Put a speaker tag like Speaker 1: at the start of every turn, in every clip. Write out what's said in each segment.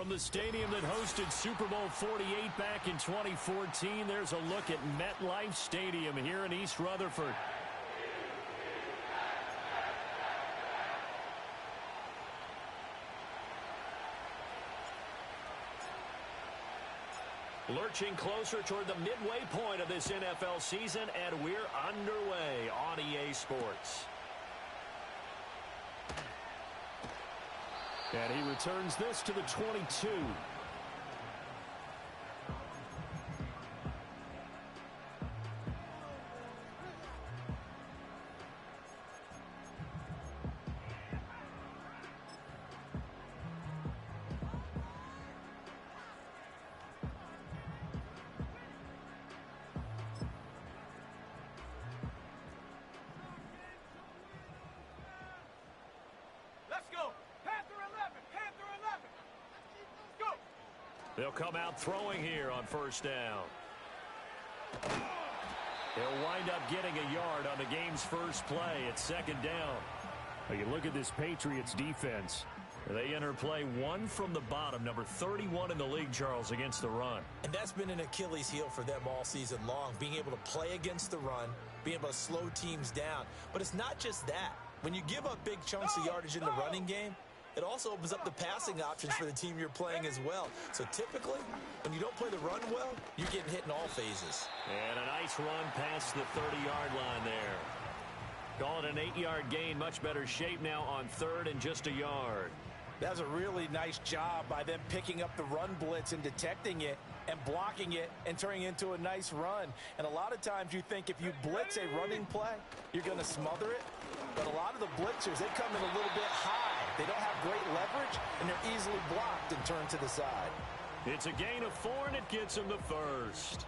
Speaker 1: From the stadium that hosted Super Bowl 48 back in 2014, there's a look at MetLife Stadium here in East Rutherford. Lurching closer toward the midway point of this NFL season, and we're underway on EA Sports. And he returns this to the 22. They'll come out throwing here on first down. He'll wind up getting a yard on the game's first play at second down. Now you look at this Patriots defense. They enter play one from the bottom, number 31 in the league, Charles, against the run.
Speaker 2: And that's been an Achilles heel for them all season long, being able to play against the run, being able to slow teams down. But it's not just that. When you give up big chunks of yardage in the running game, it also opens up the passing options for the team you're playing as well. So typically, when you don't play the run well, you're getting hit in all phases.
Speaker 1: And a nice run past the 30-yard line there. Call it an 8-yard gain. Much better shape now on third and just a yard.
Speaker 2: That was a really nice job by them picking up the run blitz and detecting it and blocking it and turning it into a nice run. And a lot of times you think if you blitz a running play, you're going to smother it. But a lot of the blitzers, they come in a little bit high. They don't have great leverage, and they're easily blocked and turned to the side.
Speaker 1: It's a gain of 4, and it gets them the first.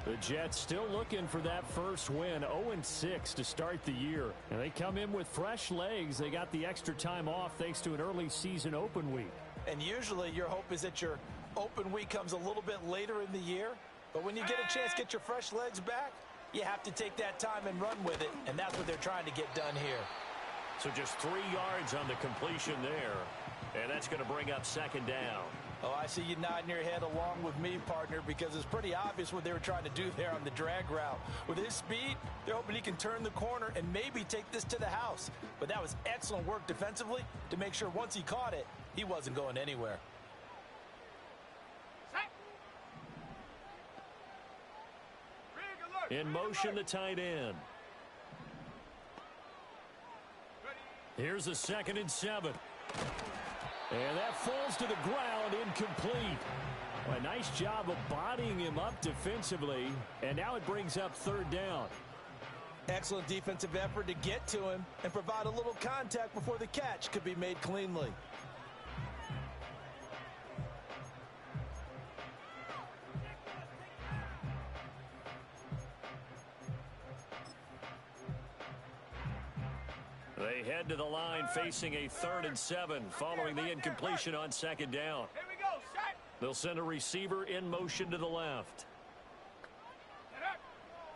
Speaker 1: The Jets still looking for that first win, 0-6 to start the year. And they come in with fresh legs. They got the extra time off thanks to an early season open week.
Speaker 2: And usually your hope is that your open week comes a little bit later in the year. But when you get a chance to get your fresh legs back, you have to take that time and run with it. And that's what they're trying to get done here.
Speaker 1: So just 3 yards on the completion there. And that's going to bring up second down.
Speaker 2: Oh, I see you nodding your head along with me, partner, because it's pretty obvious what they were trying to do there on the drag route. With his speed, they're hoping he can turn the corner and maybe take this to the house. But that was excellent work defensively to make sure once he caught it, he wasn't going anywhere.
Speaker 1: In motion, the tight end. Here's a 2nd and 7. And that falls to the ground, incomplete. A nice job of bodying him up defensively. And now it brings up third down.
Speaker 2: Excellent defensive effort to get to him and provide a little contact before the catch could be made cleanly.
Speaker 1: They head to the line facing a 3rd and 7 following the incompletion on second down.
Speaker 3: Here we go, set.
Speaker 1: They'll send a receiver in motion to the left.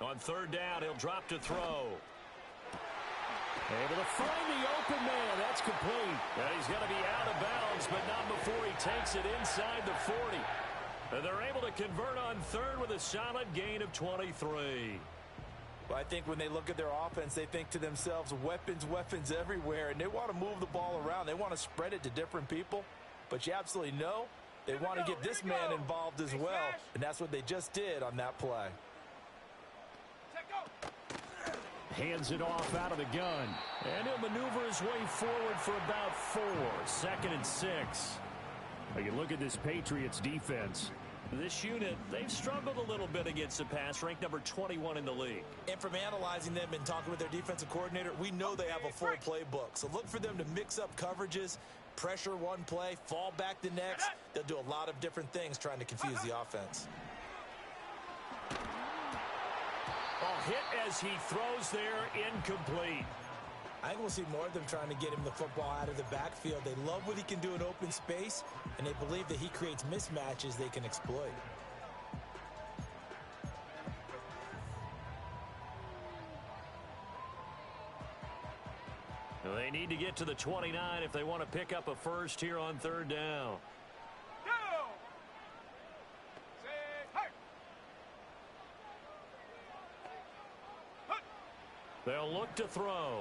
Speaker 1: On third down, he'll drop to throw. Able to find the open man. That's complete. And he's going to be out of bounds, but not before he takes it inside the 40. And they're able to convert on third with a solid gain of 23.
Speaker 2: Well, I think when they look at their offense, they think to themselves, weapons, weapons everywhere, and they want to move the ball around. They want to spread it to different people, but you absolutely know they want to get this man involved as well, and that's what they just did on that play.
Speaker 1: Hands it off out of the gun, and he'll maneuver his way forward for about 4. 2nd and 6. Now you look at this Patriots defense. This unit, they've struggled a little bit against the pass, ranked number 21 in the league.
Speaker 2: And from analyzing them and talking with their defensive coordinator, we know they have a full playbook. So look for them to mix up coverages, pressure one play, fall back the next. They'll do a lot of different things trying to confuse the offense.
Speaker 1: A hit as he throws there, incomplete.
Speaker 2: I think we'll see more of them trying to get him the football out of the backfield. They love what he can do in open space, and they believe that he creates mismatches they can exploit.
Speaker 1: They need to get to the 29 if they want to pick up a first here on third down. They'll look to throw.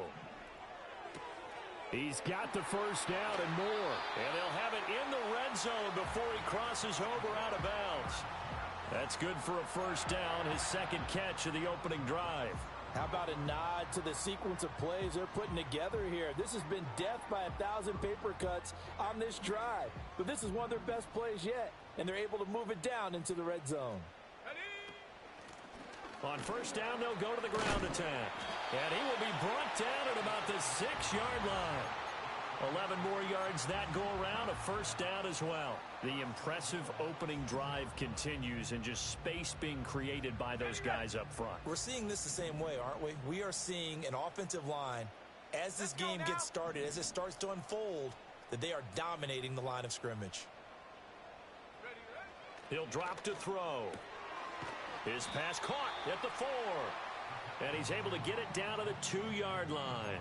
Speaker 1: He's got the first down and more. And they'll have it in the red zone before he crosses over out of bounds. That's good for a first down, his second catch of the opening drive.
Speaker 2: How about a nod to the sequence of plays they're putting together here? This has been death by 1,000 paper cuts on this drive. But this is one of their best plays yet, and they're able to move it down into the red zone.
Speaker 1: On first down, they'll go to the ground attack. And he will be brought down at about the 6-yard line. 11 more yards that go around, a first down as well. The impressive opening drive continues, and just space being created by those guys up front.
Speaker 2: We're seeing this the same way, aren't we? We are seeing an offensive line, as this game gets started, as it starts to unfold, that they are dominating the line of scrimmage.
Speaker 1: He'll drop to throw. His pass caught at the 4. And he's able to get it down to the 2-yard line.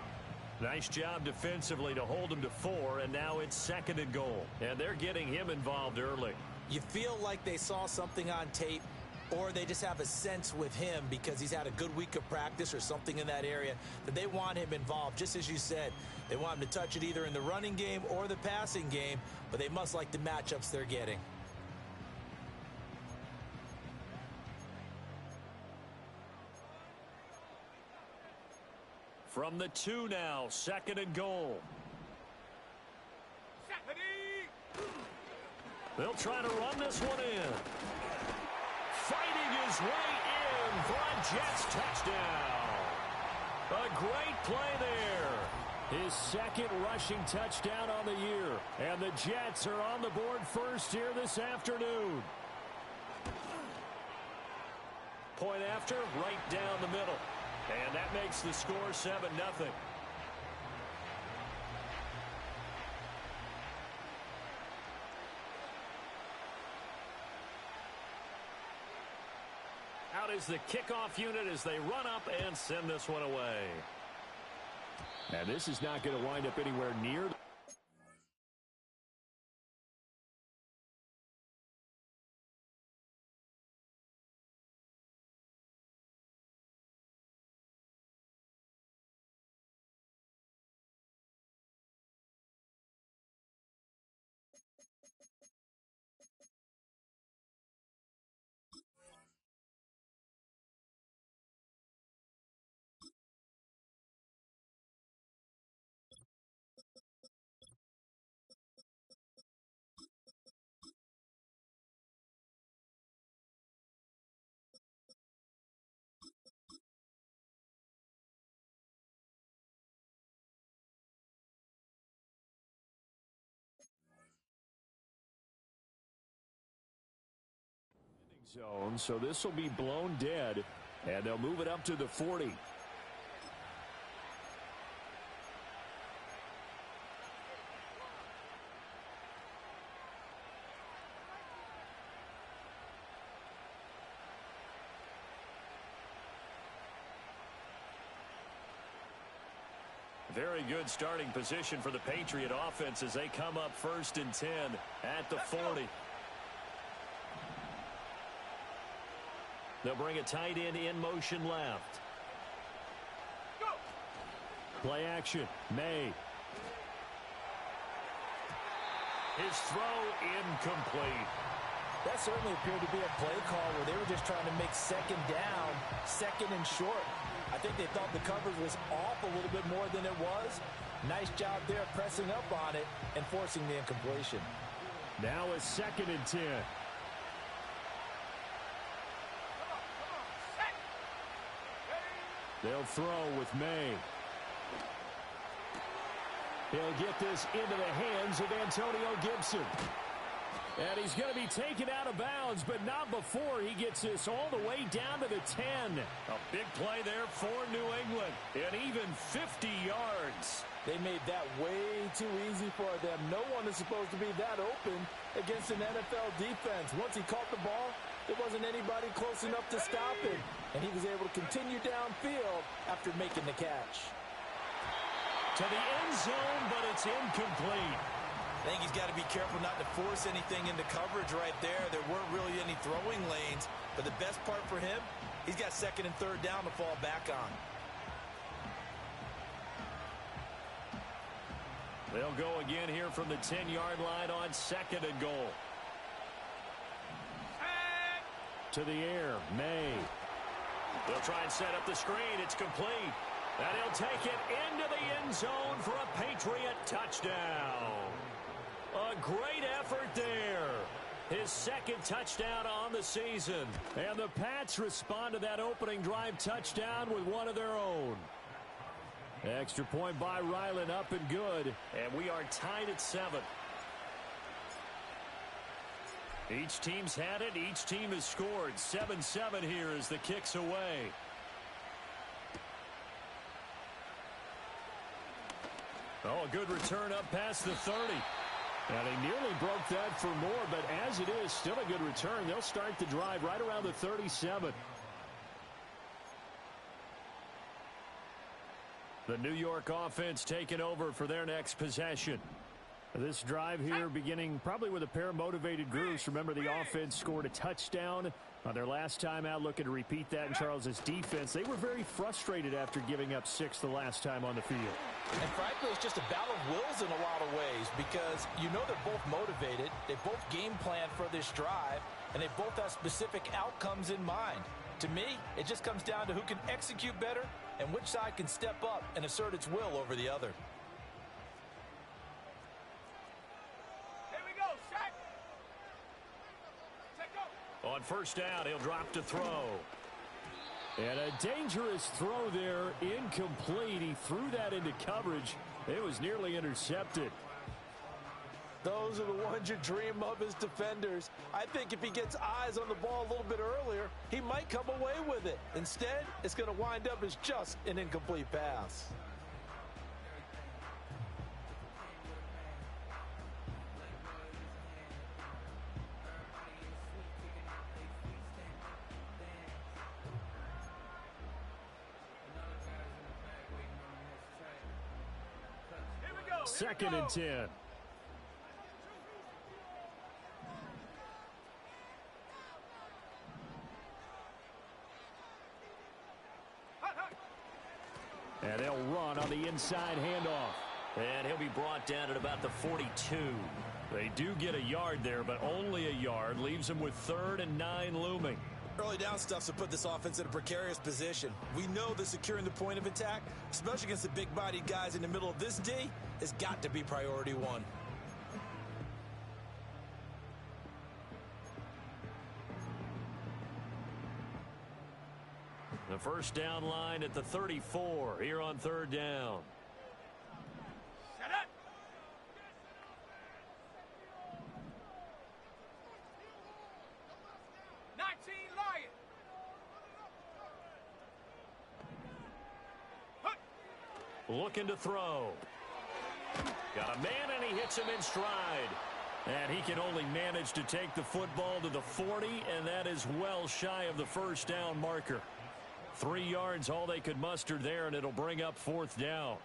Speaker 1: Nice job defensively to hold him to 4, and now it's 2nd and goal. And they're getting him involved early.
Speaker 2: You feel like they saw something on tape, or they just have a sense with him because he's had a good week of practice or something in that area that they want him involved. Just as you said, they want him to touch it either in the running game or the passing game, but they must like the matchups they're getting.
Speaker 1: From the 2 now, 2nd and goal. They'll try to run this one in. Fighting his way in for a Jets touchdown. A great play there. His 2nd rushing touchdown on the year. And the Jets are on the board first here this afternoon. Point after, right down the middle. And that makes the score 7-0. Out is the kickoff unit as they run up and send this one away. And this is not going to wind up anywhere near the zone, so this will be blown dead, and they'll move it up to the 40. Very good starting position for the Patriot offense as they come up 1st and 10 at the 40. They'll bring a tight end in motion left. Play action. May. His throw incomplete.
Speaker 2: That certainly appeared to be a play call where they were just trying to make 2nd down, 2nd and short. I think they thought the coverage was off a little bit more than it was. Nice job there pressing up on it and forcing the incompletion.
Speaker 1: Now a 2nd and 10. They'll throw with May. He'll get this into the hands of Antonio Gibson. And he's going to be taken out of bounds, but not before he gets this all the way down to the 10. A big play there for New England. And even 50 yards.
Speaker 2: They made that way too easy for them. No one is supposed to be that open against an NFL defense. Once he caught the ball, there wasn't anybody close enough to stop him. And he was able to continue downfield after making the catch.
Speaker 1: To the end zone, but it's incomplete.
Speaker 2: I think he's got to be careful not to force anything into coverage right there. There weren't really any throwing lanes. But the best part for him, he's got 2nd and 3rd down to fall back on.
Speaker 1: They'll go again here from the 10-yard line on 2nd and goal. To the air, May. They'll try and set up the screen. It's complete. And he'll take it into the end zone for a Patriot touchdown. A great effort there. His 2nd touchdown on the season. And the Pats respond to that opening drive touchdown with one of their own. Extra point by Ryland, up and good. And we are tied at 7. Each team's had it. Each team has scored. 7-7 here as the kick's away. Oh, a good return up past the 30. And he nearly broke that for more, but as it is, still a good return. They'll start the drive right around the 37. The New York offense taking over for their next possession. This drive here beginning probably with a pair of motivated groups. Remember, the offense scored a touchdown on their last time out, looking to repeat that in Charles's defense. They were very frustrated after giving up 6 the last time on the field.
Speaker 2: And frankly, it's just a battle of wills in a lot of ways because you know they're both motivated. They both game plan for this drive, and they both have specific outcomes in mind. To me, it just comes down to who can execute better and which side can step up and assert its will over the other.
Speaker 3: Here we go, Shaq. Take go.
Speaker 1: On 1st down, he'll drop to throw. And a dangerous throw there, incomplete. He threw that into coverage. It was nearly intercepted.
Speaker 2: Those are the ones you dream of as defenders. I think if he gets eyes on the ball a little bit earlier, he might come away with it. Instead, it's going to wind up as just an incomplete pass.
Speaker 3: Here we go.
Speaker 1: 2nd and 10. And they'll run on the inside handoff. And he'll be brought down at about the 42. They do get a yard there, but only a yard. Leaves them with 3rd and 9 looming.
Speaker 2: Early down stuff's to put this offense in a precarious position. We know that securing the point of attack, especially against the big-bodied guys in the middle of this D, has got to be priority 1.
Speaker 1: The 1st down line at the 34 here on 3rd down.
Speaker 3: Set up. Lion.
Speaker 1: Looking to throw. Got a man, and he hits him in stride. And he can only manage to take the football to the 40, and that is well shy of the 1st down marker. 3 yards, all they could muster there, and it'll bring up 4th down.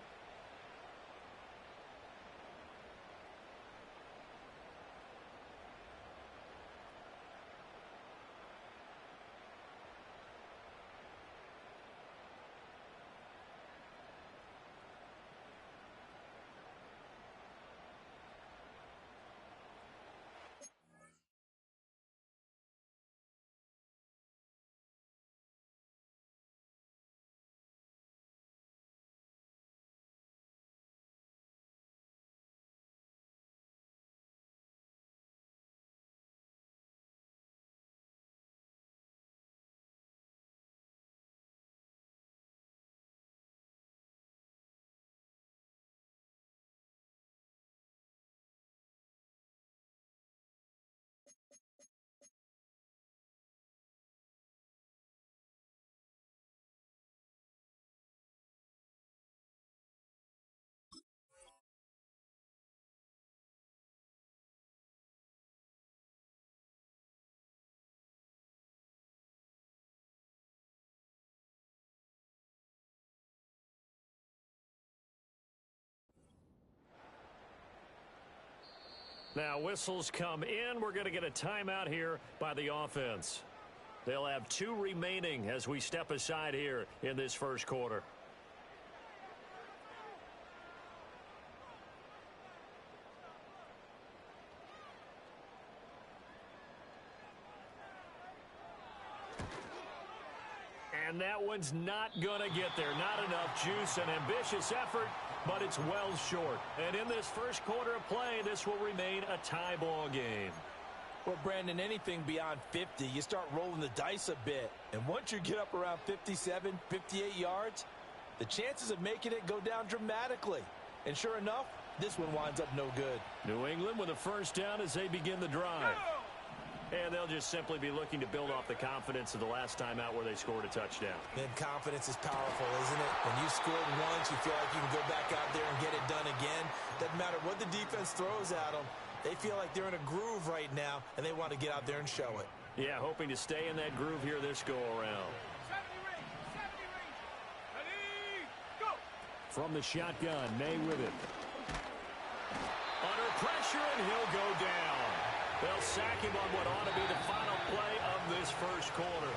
Speaker 1: Now whistles come in. We're going to get a timeout here by the offense. They'll have 2 remaining as we step aside here in this 1st quarter. And that one's not going to get there. Not enough juice. An ambitious effort, but it's well short. And in this first quarter of play, this will remain a tie ball game.
Speaker 2: Well, Brandon, anything beyond 50, you start rolling the dice a bit. And once you get up around 57, 58 yards, the chances of making it go down dramatically. And sure enough, this one winds up no good.
Speaker 1: New England with a first down as they begin the drive. And they'll just simply be looking to build off the confidence of the last time out where they scored a touchdown.
Speaker 2: And confidence is powerful, isn't it? When you scored once, you feel like you can go back out there and get it done again. Doesn't matter what the defense throws at them. They feel like they're in a groove right now, and they want to get out there and show it.
Speaker 1: Yeah, hoping to stay in that groove here this go-around.
Speaker 3: 70 range. Ready, go.
Speaker 1: From the shotgun, May with it. Under pressure, and he'll go down. They'll sack him on what ought to be the final play of this first quarter.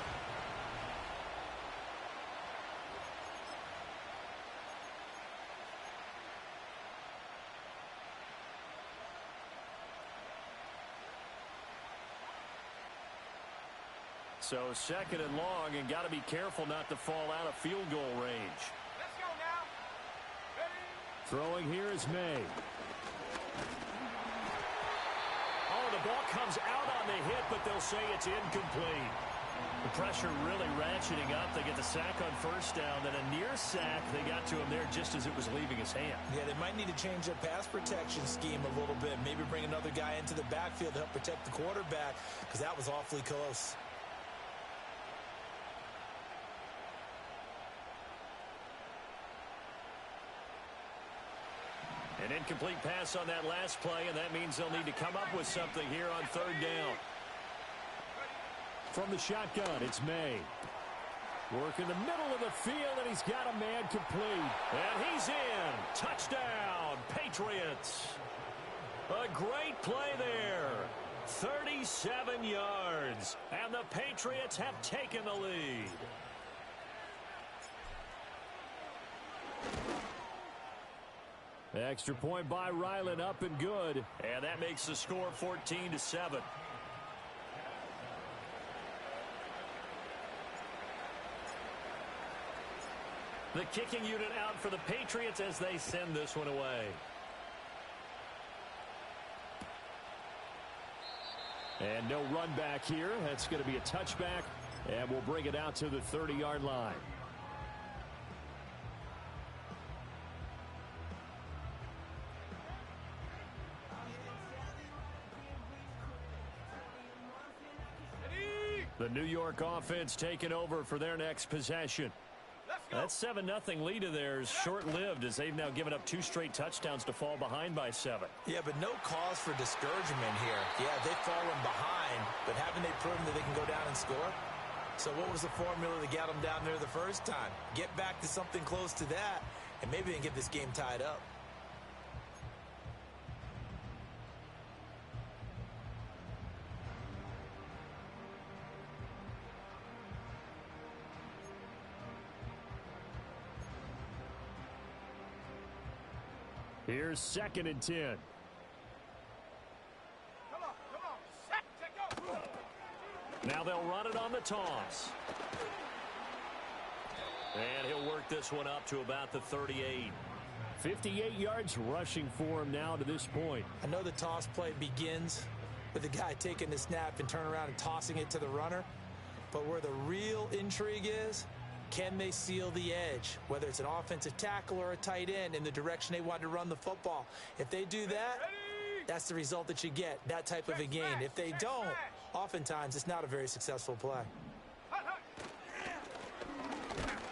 Speaker 1: So second and long, and got to be careful not to fall out of field goal range.
Speaker 3: Let's go now. Ready.
Speaker 1: Throwing here is May. Oh, the ball comes out on the hit, but they'll say it's incomplete. The pressure really ratcheting up. They get the sack on first down, then a near sack. They got to him there just as it was leaving his hand.
Speaker 2: Yeah, they might need to change their pass protection scheme a little bit. Maybe bring another guy into the backfield to help protect the quarterback, because that was awfully close.
Speaker 1: An incomplete pass on that last play, and that means they'll need to come up with something here on third down. From the shotgun, it's May. Work in the middle of the field, and he's got a man complete. And he's in. Touchdown, Patriots. A great play there. 37 yards, and the Patriots have taken the lead. Extra point by Ryland, up and good. And that makes the score 14-7. The kicking unit out for the Patriots as they send this one away. And no run back here. That's going to be a touchback, and we'll bring it out to the 30-yard line. The New York offense taking over for their next possession. That 7-0 lead of theirs short-lived as they've now given up 2 straight touchdowns to fall behind by 7.
Speaker 2: Yeah, but no cause for discouragement here. Yeah, they've fallen behind, but haven't they proven that they can go down and score? So what was the formula that got them down there the first time? Get back to something close to that, and maybe they can get this game tied up.
Speaker 1: Here's 2nd and 10.
Speaker 3: Come on. Set to go.
Speaker 1: Now they'll run it on the toss. And he'll work this one up to about the 38. 58 yards rushing for him now to this point.
Speaker 2: I know the toss play begins with the guy taking the snap and turning around and tossing it to the runner. But where the real intrigue is, can they seal the edge, whether it's an offensive tackle or a tight end, in the direction they want to run the football? If they do that, that's the result that you get, that type of a gain. If they don't, oftentimes it's not a very successful play.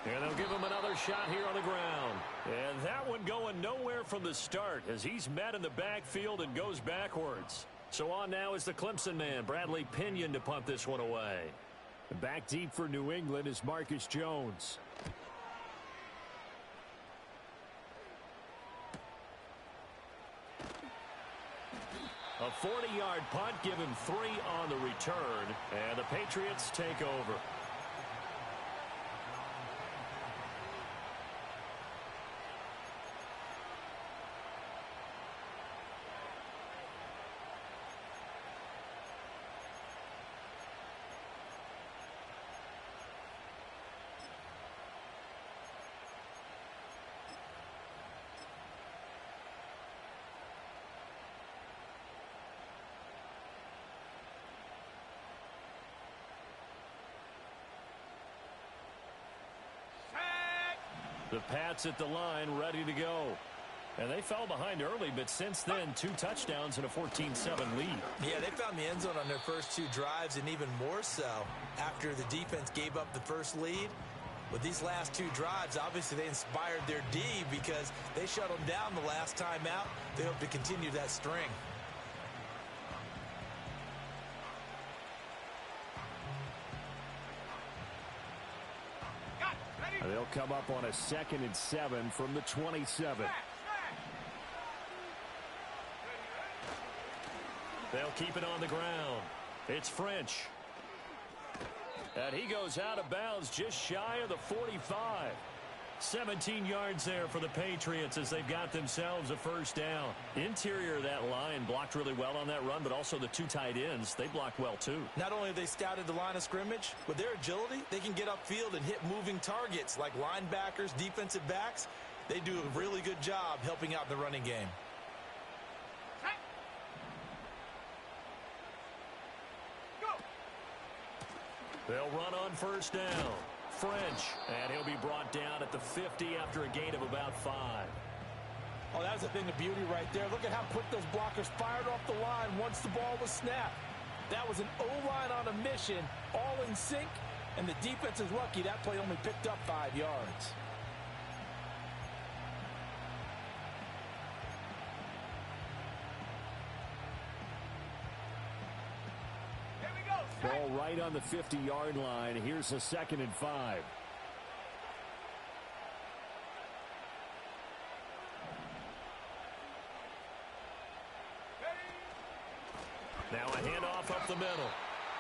Speaker 1: And they'll give him another shot here on the ground. And that one going nowhere from the start as he's met in the backfield and goes backwards. So on now is the Clemson man, Bradley Pinion, to punt this one away. Back deep for New England is Marcus Jones. A 40-yard punt, give him 3 on the return, and the Patriots take over. The Pats at the line, ready to go. And they fell behind early, but since then, 2 touchdowns and a 14-7 lead.
Speaker 2: Yeah, they found the end zone on their first 2 drives, and even more so after the defense gave up the first lead. With these last 2 drives, obviously they inspired their D because they shut them down the last time out. They hope to continue that string.
Speaker 1: They'll come up on a 2nd and 7 from the 27. They'll keep it on the ground. It's French. And he goes out of bounds just shy of the 45. 17 yards there for the Patriots as they've got themselves a first down. Interior of that line blocked really well on that run, but also the 2 tight ends, they blocked well too.
Speaker 2: Not only have they scouted the line of scrimmage, with their agility, they can get upfield and hit moving targets like linebackers, defensive backs. They do a really good job helping out the running game.
Speaker 1: They'll run on first down. French, and he'll be brought down at the 50 after a gain of about 5.
Speaker 2: Oh, that was a thing of beauty right there. Look at how quick those blockers fired off the line once the ball was snapped. That was an O-line on a mission, all in sync, and the defense is lucky that play only picked up 5 yards.
Speaker 1: Ball right on the 50-yard line. Here's a 2nd and 5. Now a handoff up the middle.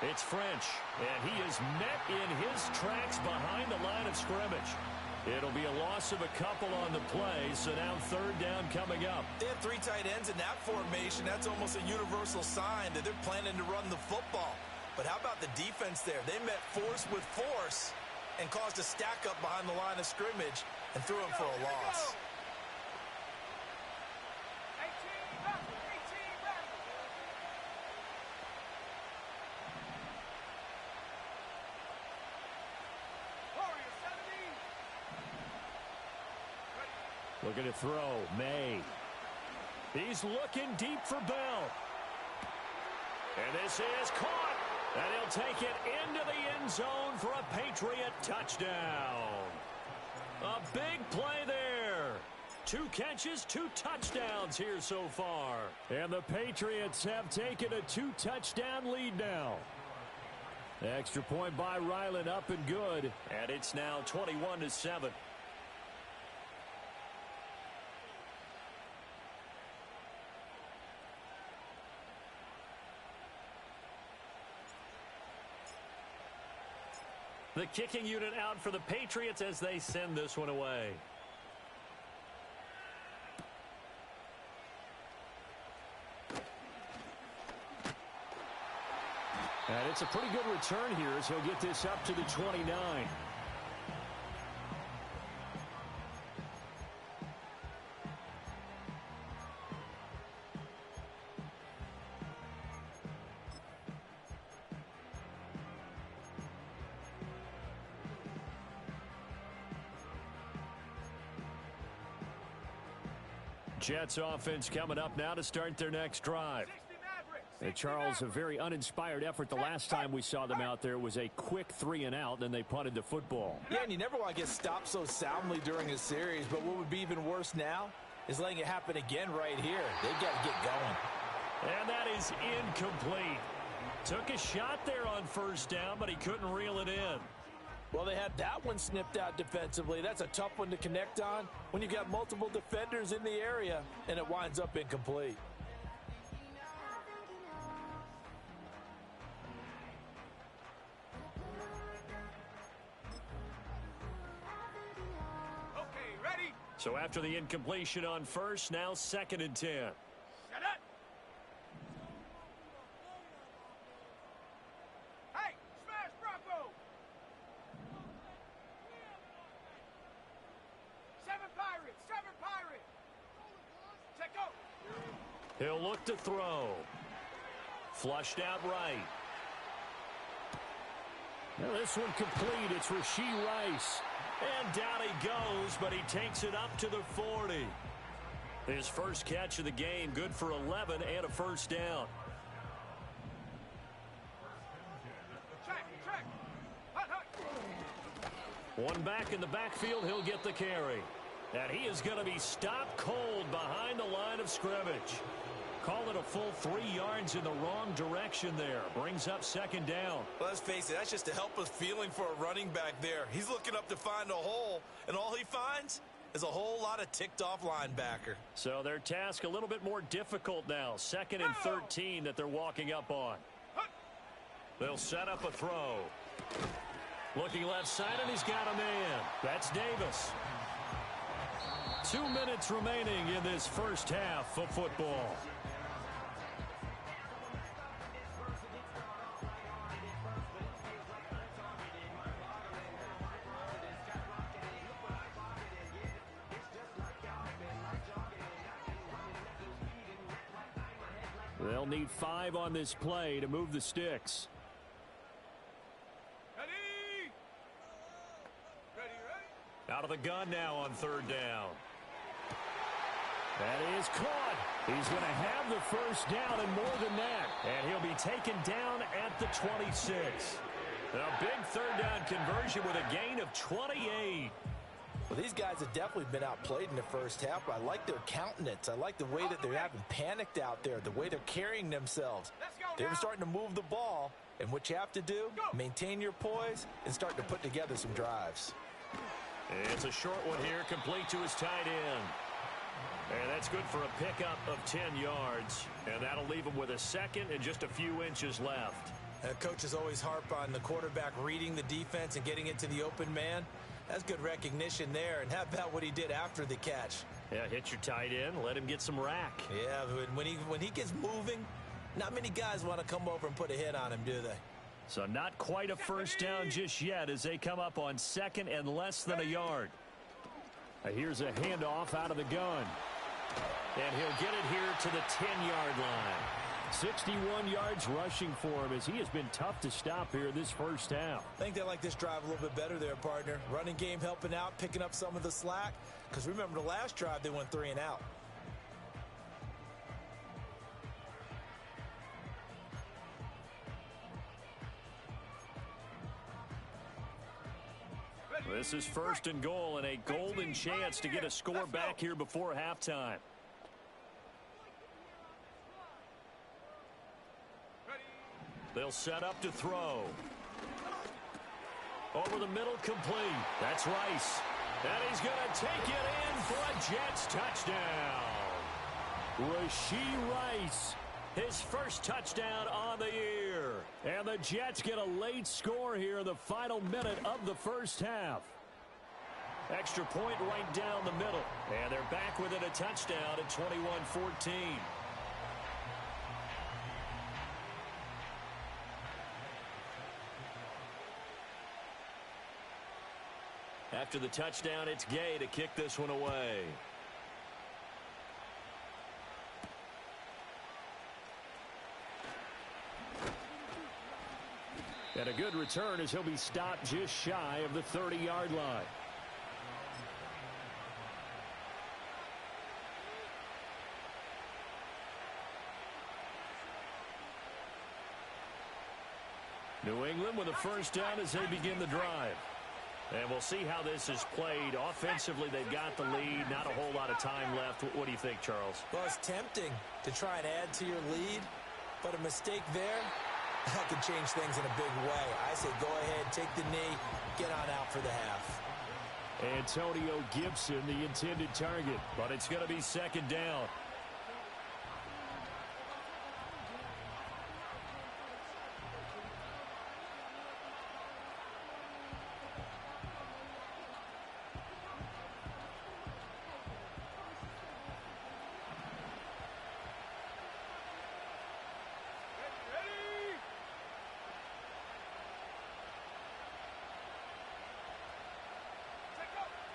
Speaker 1: It's French, and he is met in his tracks behind the line of scrimmage. It'll be a loss of a couple on the play, so now 3rd down coming up.
Speaker 2: They have 3 tight ends in that formation. That's almost a universal sign that they're planning to run the football. But how about the defense there? They met force with force and caused a stack up behind the line of scrimmage and threw him for a loss.
Speaker 1: Looking to throw, May. He's looking deep for Bell. And this is caught. And he'll take it into the end zone for a Patriot touchdown. A big play there. 2 catches, 2 touchdowns here so far. And the Patriots have taken a 2-touchdown lead now. Extra point by Ryland, up and good. And it's now 21-7. The kicking unit out for the Patriots as they send this one away. And it's a pretty good return here as he'll get this up to the 29. Jets offense coming up now to start their next drive. And Charles, a very uninspired effort the last time we saw them out there was a quick 3 and out, then they punted the football.
Speaker 2: Yeah, and you never want to get stopped so soundly during a series, but what would be even worse now is letting it happen again right here. They got to get going.
Speaker 1: And that is incomplete. Took a shot there on first down, but he couldn't reel it in.
Speaker 2: Well, they had that one snipped out defensively. That's a tough one to connect on when you got multiple defenders in the area, and it winds up incomplete.
Speaker 3: Okay, ready?
Speaker 1: So after the incompletion on first, now 2nd and 10.
Speaker 3: Shut up! Hey, smash Bronco! 7 Pirates! 7 Pirates! Check out!
Speaker 1: He'll look to throw. Flushed out right. Now this one complete. It's Rashee Rice. And down he goes, but he takes it up to the 40. His first catch of the game, good for 11 and a first down. One back in the backfield, he'll get the carry. And he is going to be stopped cold behind the line of scrimmage. Call it a full 3 yards in the wrong direction there. Brings up second down.
Speaker 2: Well, let's face it, that's just a helpless feeling for a running back there. He's looking up to find a hole, and all he finds is a whole lot of ticked-off linebacker.
Speaker 1: So their task a little bit more difficult now. 2nd and 13 that they're walking up on. They'll set up a throw. Looking left side, and he's got a man. That's Davis. 2 minutes remaining in this first half of football. They'll need 5 on this play to move the sticks.
Speaker 3: Ready?
Speaker 1: Out of the gun now on 3rd down. That is caught. He's going to have the first down and more than that. And he'll be taken down at the 26. A big 3rd down conversion with a gain of 28.
Speaker 2: Well, these guys have definitely been outplayed in the first half. I like their countenance. I like the way that they're having panicked out there, the way they're carrying themselves. They're starting to move the ball, and what you have to do, maintain your poise and start to put together some drives.
Speaker 1: It's a short one here, complete to his tight end. And that's good for a pickup of 10 yards. And that'll leave him with a second and just a few inches left.
Speaker 2: Coaches always harp on the quarterback reading the defense and getting it to the open man. That's good recognition there. And how about what he did after the catch?
Speaker 1: Yeah, hit your tight end, let him get some rack.
Speaker 2: Yeah, when he gets moving, not many guys want to come over and put a hit on him, do they?
Speaker 1: So not quite a first down just yet as they come up on 2nd and less than a yard. Here's a handoff out of the gun. And he'll get it here to the 10-yard line. 61 yards rushing for him as he has been tough to stop here this first half.
Speaker 2: I think they like this drive a little bit better there, partner. Running game helping out, picking up some of the slack. Because remember the last drive, they went 3 and out.
Speaker 1: This is 1st and goal and a golden chance to get a score back here before halftime. They'll set up to throw. Over the middle, complete. That's Rice. And he's going to take it in for a Jets touchdown. Rashee Rice, his first touchdown on the year. And the Jets get a late score here in the final minute of the first half. Extra point right down the middle. And they're back within a touchdown at 21-14. After the touchdown, it's Gay to kick this one away. And a good return as he'll be stopped just shy of the 30-yard line. New England with a first down as they begin the drive. And we'll see how this is played. Offensively, they've got the lead. Not a whole lot of time left. What do you think, Charles?
Speaker 2: Well, it's tempting to try and add to your lead, but a mistake there, that could change things in a big way. I say go ahead, take the knee, get on out for the half.
Speaker 1: Antonio Gibson, the intended target, but it's going to be 2nd down.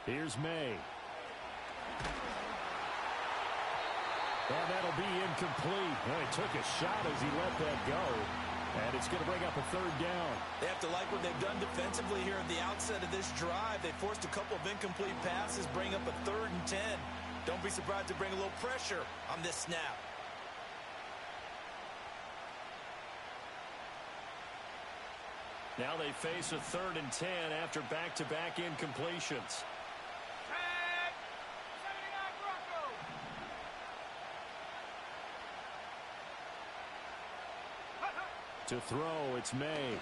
Speaker 1: Here's May. And that'll be incomplete. Well, he took a shot as he let that go. And it's going to bring up a third down.
Speaker 2: They have to like what they've done defensively here at the outset of this drive. They forced a couple of incomplete passes, bring up a 3rd and 10. Don't be surprised to bring a little pressure on this snap.
Speaker 1: Now they face a 3rd and 10 after back-to-back incompletions.
Speaker 3: Tag! 79 Broncos!
Speaker 1: To throw, it's May.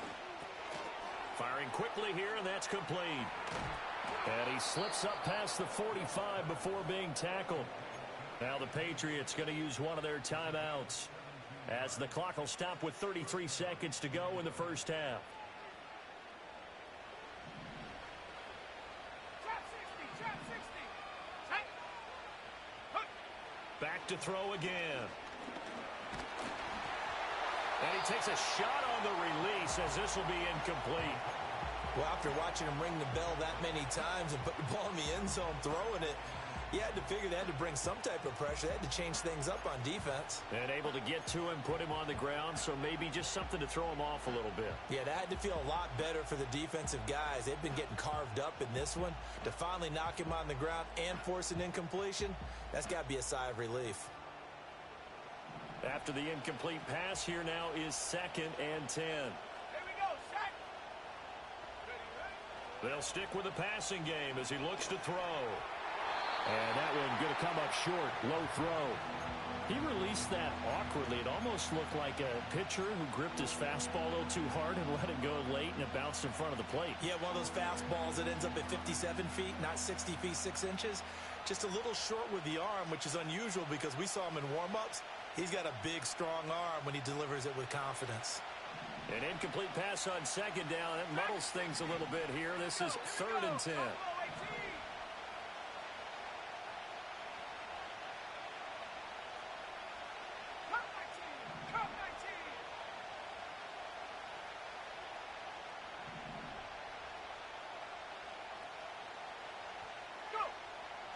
Speaker 1: Firing quickly here, and that's complete. And he slips up past the 45 before being tackled. Now the Patriots going to use one of their timeouts, as the clock will stop with 33 seconds to go in the first half.
Speaker 3: Trap 60! Take!
Speaker 1: Back to throw again. And he takes a shot on the release, as this will be incomplete.
Speaker 2: Well, after watching him ring the bell that many times and put the ball in the end zone throwing it, you had to figure they had to bring some type of pressure. They had to change things up on defense.
Speaker 1: And able to get to him, put him on the ground, so maybe just something to throw him off a little bit.
Speaker 2: Yeah, that had to feel a lot better for the defensive guys. They've been getting carved up in this one. To finally knock him on the ground and force an incompletion, that's got to be a sigh of relief.
Speaker 1: After the incomplete pass, here now is 2nd and 10.
Speaker 3: Here we go, set!
Speaker 1: They'll stick with the passing game as he looks to throw. And that one going to come up short. Low throw. He released that awkwardly. It almost looked like a pitcher who gripped his fastball a little too hard and let it go late, and it bounced in front of the plate.
Speaker 2: Yeah, one of those fastballs that ends up at 57 feet, not 60 feet, 6 inches. Just a little short with the arm, which is unusual because we saw him in warm-ups. He's got a big, strong arm when he delivers it with confidence.
Speaker 1: An incomplete pass on 2nd down. It muddles things a little bit here. This is 3rd and 10.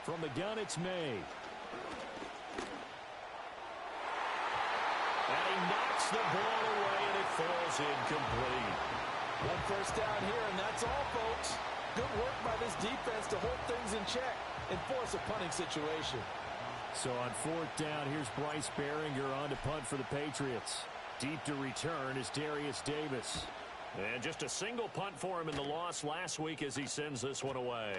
Speaker 1: From the gun, it's May. And he knocks the ball away, and it falls incomplete.
Speaker 2: 1 first down here, and that's all, folks. Good work by this defense to hold things in check and force a punting situation.
Speaker 1: So on 4th down, here's Bryce Behringer on to punt for the Patriots. Deep to return is Darius Davis. And just a single punt for him in the loss last week as he sends this one away.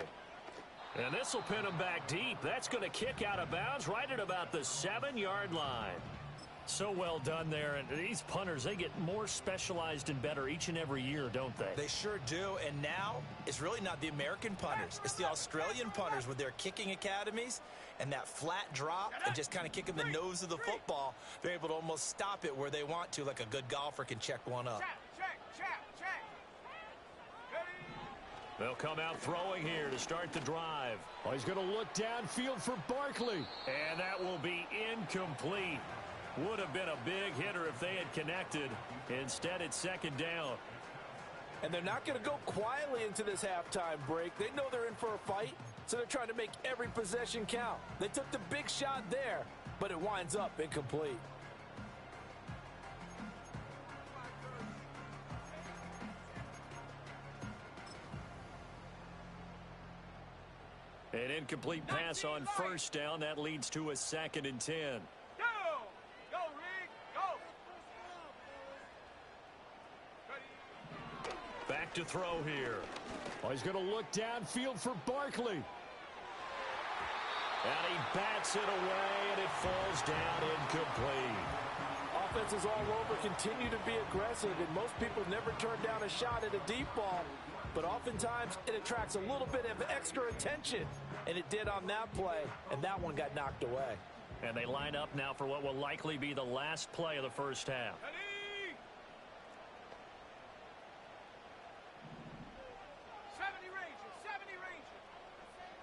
Speaker 1: And this will pin him back deep. That's going to kick out of bounds right at about the 7-yard line. So well done there. And these punters, they get more specialized and better each and every year, don't they?
Speaker 2: They sure do. And now it's really not the American punters. It's the Australian punters with their kicking academies and that flat drop and just kind of kicking the nose of the football. They're able to almost stop it where they want to, like a good golfer can check one up.
Speaker 3: Check!
Speaker 1: They'll come out throwing here to start the drive. Oh, he's going to look downfield for Barkley. And that will be incomplete. Would have been a big hitter if they had connected. Instead, it's 2nd down.
Speaker 4: And they're not going to go quietly into this halftime break. They know they're in for a fight, so they're trying to make every possession count. They took the big shot there, but it winds up incomplete.
Speaker 1: An incomplete pass on 1st down. That leads to a 2nd and 10.
Speaker 3: Go! Go, Rick! Go!
Speaker 1: Back to throw here. Oh, he's going to look downfield for Barkley. And he bats it away, and it falls down incomplete.
Speaker 4: Offenses all over continue to be aggressive, and most people never turn down a shot at a deep ball. But oftentimes, it attracts a little bit of extra attention. And it did on that play, and that one got knocked away.
Speaker 1: And they line up now for what will likely be the last play of the first half.
Speaker 3: 70 Rangers!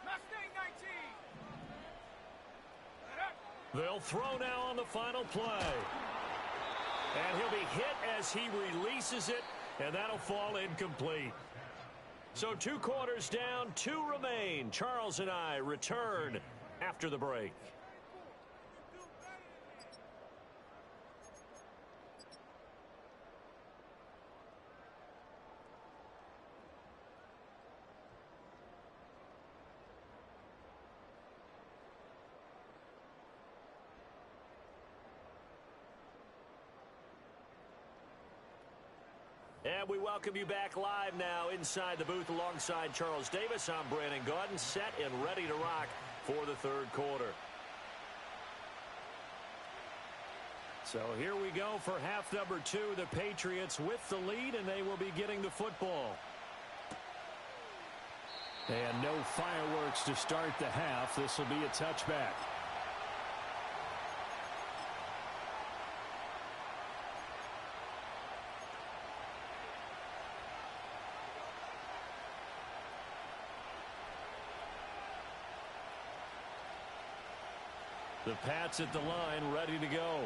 Speaker 3: Mustang 19!
Speaker 1: They'll throw now on the final play. And he'll be hit as he releases it, and that'll fall incomplete. So 2 quarters down, 2 remain. Charles and I return after the break. And we welcome you back live now inside the booth alongside Charles Davis. I'm Brandon Gaudin, set and ready to rock for the third quarter. So here we go for half number 2. The Patriots with the lead, and they will be getting the football. And no fireworks to start the half. This will be a touchback. The Pats at the line, ready to go.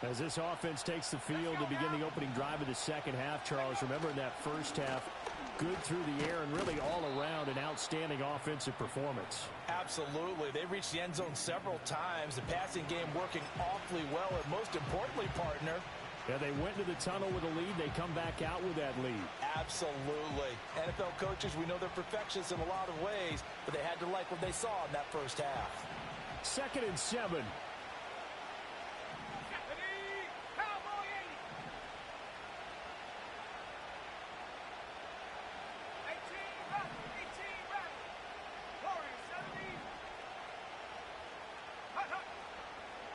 Speaker 1: As this offense takes the field to begin the opening drive of the second half, Charles, remember in that first half, good through the air and really all around an outstanding offensive performance.
Speaker 2: Absolutely. They reached the end zone several times. The passing game working awfully well, and most importantly, partner,
Speaker 1: yeah, they went into the tunnel with a lead. They come back out with that lead.
Speaker 2: Absolutely. NFL coaches, we know they're perfectionists in a lot of ways, but they had to like what they saw in that first half.
Speaker 1: 2nd and 7.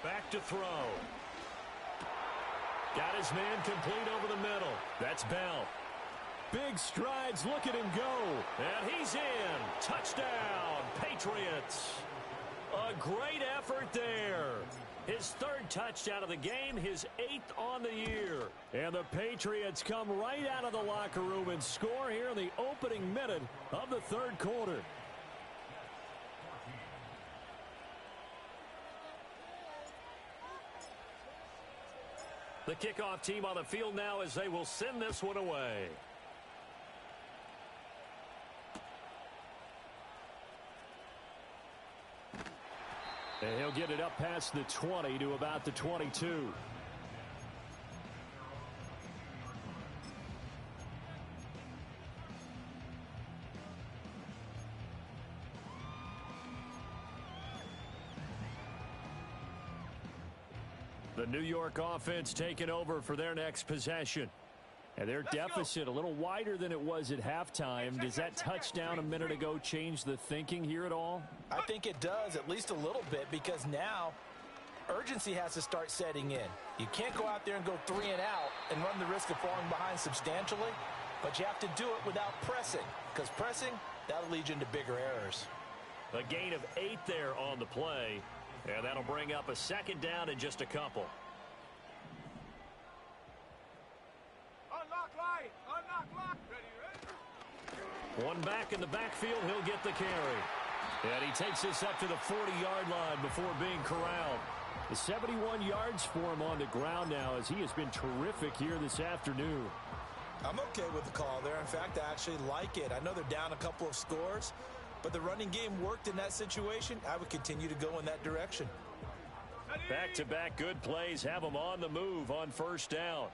Speaker 1: Back to throw. Got his man complete over the middle. That's Bell. Big strides. Look at him go. And he's in. Touchdown, Patriots. A great effort there. His 3rd touchdown of the game, his 8th on the year. And the Patriots come right out of the locker room and score here in the opening minute of the third quarter. The kickoff team on the field now as they will send this one away. And he'll get it up past the 20 to about the 22. The New York offense taking over for their next possession. And their deficit a little wider than it was at halftime. Does that touchdown a minute ago change the thinking here at all?
Speaker 2: I think it does, at least a little bit, because now urgency has to start setting in. You can't go out there and go 3 and out and run the risk of falling behind substantially, but you have to do it without pressing, because pressing, that'll lead you into bigger errors.
Speaker 1: A gain of 8 there on the play, and that'll bring up a 2nd down and just a couple. One back in the backfield, he'll get the carry. And he takes this up to the 40-yard line before being corralled. The 71 yards for him on the ground now as he has been terrific here this afternoon.
Speaker 2: I'm okay with the call there. In fact, I actually like it. I know they're down a couple of scores, but the running game worked in that situation. I would continue to go in that direction.
Speaker 1: Back-to-back good plays have them on the move on 1st down.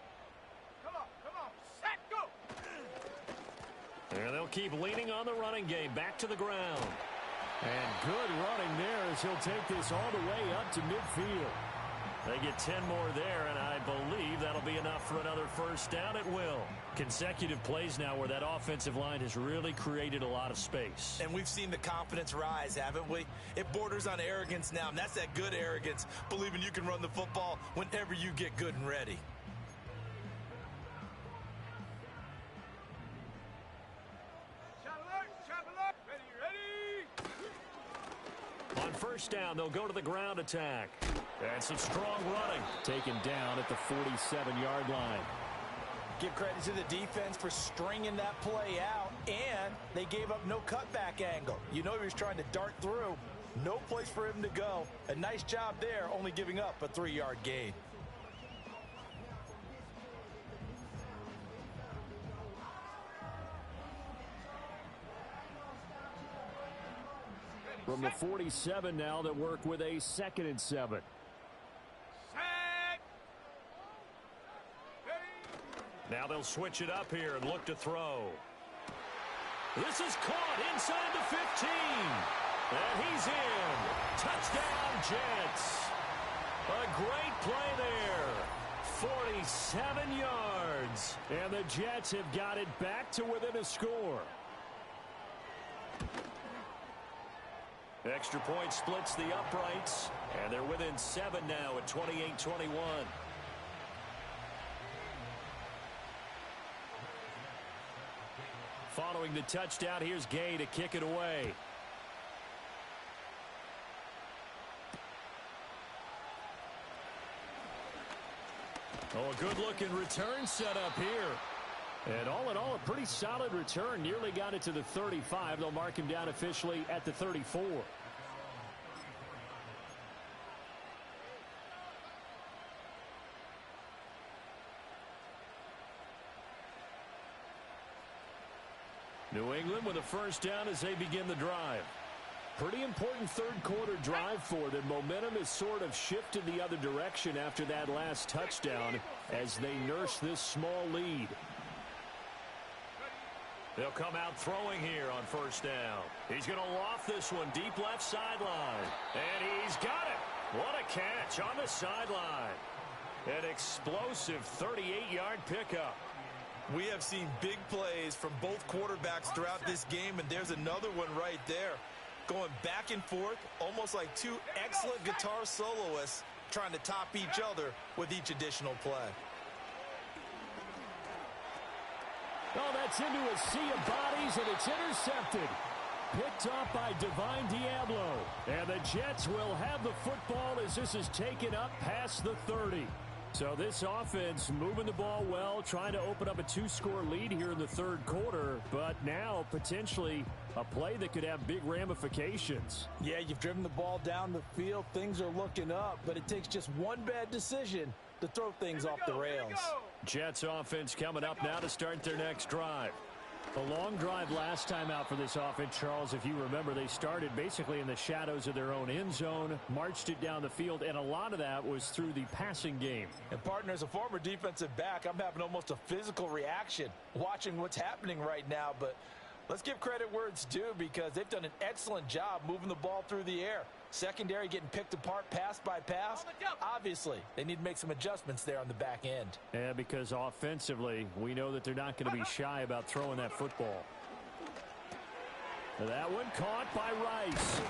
Speaker 1: And they'll keep leaning on the running game. Back to the ground. And good running there as he'll take this all the way up to midfield. They get 10 more there, and I believe that'll be enough for another 1st down. It will. Consecutive plays now where that offensive line has really created a lot of space.
Speaker 2: And we've seen the confidence rise, haven't we? It borders on arrogance now, and that's that good arrogance, believing you can run the football whenever you get good and ready.
Speaker 1: On 1st down, they'll go to the ground attack. And some strong running. Taken down at the 47-yard line.
Speaker 2: Give credit to the defense for stringing that play out, and they gave up no cutback angle. You know he was trying to dart through. No place for him to go. A nice job there, only giving up a 3-yard gain.
Speaker 1: From the 47 now, that work with a 2nd and 7. Now they'll switch it up here and look to throw. This is caught inside the 15. And he's in. Touchdown, Jets. A great play there. 47 yards. And the Jets have got it back to within a score. Extra point splits the uprights, and they're within 7 now at 28-21. Following the touchdown, here's Gay to kick it away. Oh, a good-looking return set up here. And all in all, a pretty solid return. Nearly got it to the 35. They'll mark him down officially at the 34. New England with a first down as they begin the drive. Pretty important third-quarter drive for them. Momentum has sort of shifted the other direction after that last touchdown as they nurse this small lead. They'll come out throwing here on first down. He's going to loft this one deep left sideline. And he's got it. What a catch on the sideline. An explosive 38-yard pickup.
Speaker 2: We have seen big plays from both quarterbacks throughout this game, and there's another one right there. Going back and forth, almost like two excellent guitar soloists trying to top each other with each additional play.
Speaker 1: Oh, that's into a sea of bodies, and it's intercepted. Picked off by Divine Diablo. And the Jets will have the football as this is taken up past the 30. So this offense moving the ball well, trying to open up a 2-score lead here in the third quarter, but now potentially a play that could have big ramifications.
Speaker 4: Yeah, you've driven the ball down the field. Things are looking up, but it takes just one bad decision to throw things off the rails.
Speaker 1: Jets offense coming up now to start their next drive. A long drive last time out for this offense, Charles. If you remember, they started basically in the shadows of their own end zone, marched it down the field, and a lot of that was through the passing game.
Speaker 4: And, partner, as a former defensive back, I'm having almost a physical reaction watching what's happening right now. But let's give credit where it's due because they've done an excellent job moving the ball through the air. Secondary getting picked apart pass by pass. Obviously, they need to make some adjustments there on the back end.
Speaker 1: Yeah, because offensively, we know that they're not going to be shy about throwing that football. That one caught by Rice.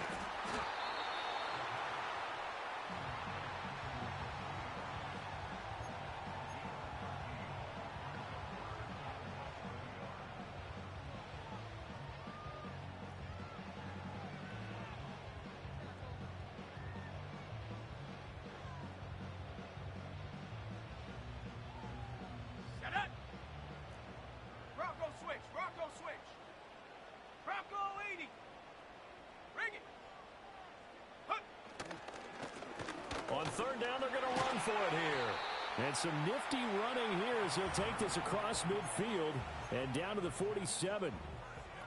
Speaker 1: On third down, they're going to run for it here. And some nifty running here as he'll take this across midfield and down to the 47.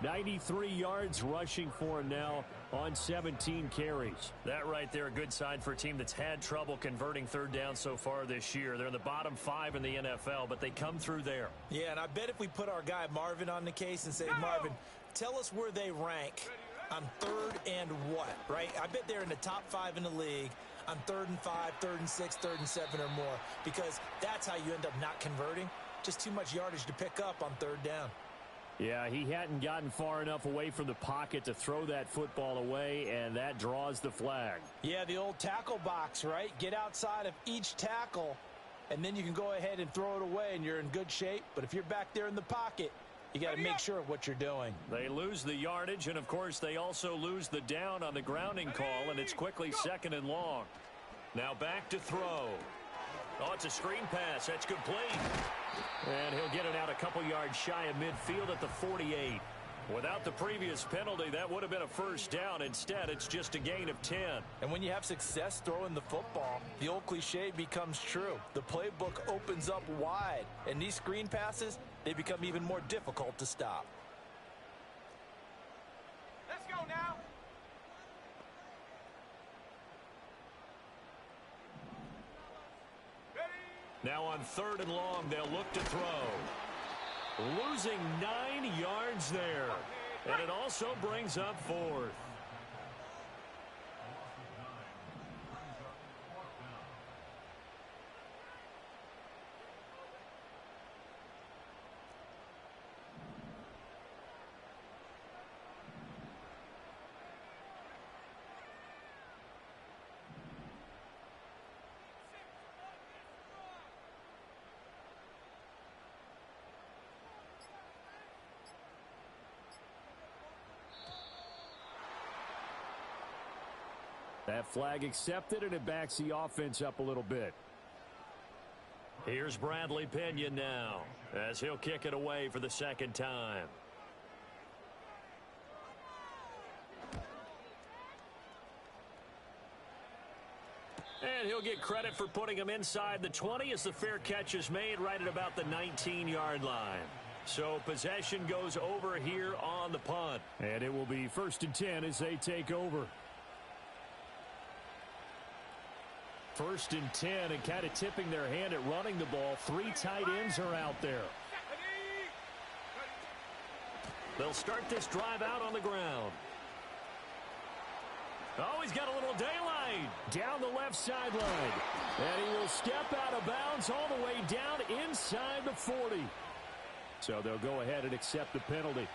Speaker 1: 93 yards rushing for him now on 17 carries. That right there, a good sign for a team that's had trouble converting third down so far this year. They're in the bottom 5 in the NFL, but they come through there.
Speaker 2: Yeah, and I bet if we put our guy Marvin on the case and say, Marvin, tell us where they rank on third and what, right? I bet they're in the top 5 in the league on 3rd and 5, 3rd and 6, 3rd and 7 or more, because that's how you end up not converting. Just too much yardage to pick up on third down.
Speaker 1: Yeah, he hadn't gotten far enough away from the pocket to throw that football away, and that draws the flag.
Speaker 4: Yeah, the old tackle box, right? Get outside of each tackle, and then you can go ahead and throw it away, and you're in good shape. But if you're back there in the pocket, you got to make sure of what you're doing.
Speaker 1: They lose the yardage, and, of course, they also lose the down on the grounding call, and it's quickly 2nd and long. Now back to throw. Oh, it's a screen pass. That's complete. And he'll get it out a couple yards shy of midfield at the 48. Without the previous penalty, that would have been a first down. Instead, it's just a gain of 10.
Speaker 4: And when you have success throwing the football, the old cliche becomes true. The playbook opens up wide. And these screen passes, they become even more difficult to stop.
Speaker 3: Let's go now.
Speaker 1: Now on 3rd and long, they'll look to throw. Losing 9 yards there. And it also brings up 4th. That flag accepted, and it backs the offense up a little bit. Here's Bradley Pinion now, as he'll kick it away for the second time. And he'll get credit for putting him inside the 20 as the fair catch is made right at about the 19-yard line. So possession goes over here on the punt. And it will be 1st and 10 as they take over. 1st and 10, and kind of tipping their hand at running the ball. 3 tight ends are out there. They'll start this drive out on the ground. Oh, he's got a little daylight down the left sideline. And he will step out of bounds all the way down inside the 40. So they'll go ahead and accept the penalty.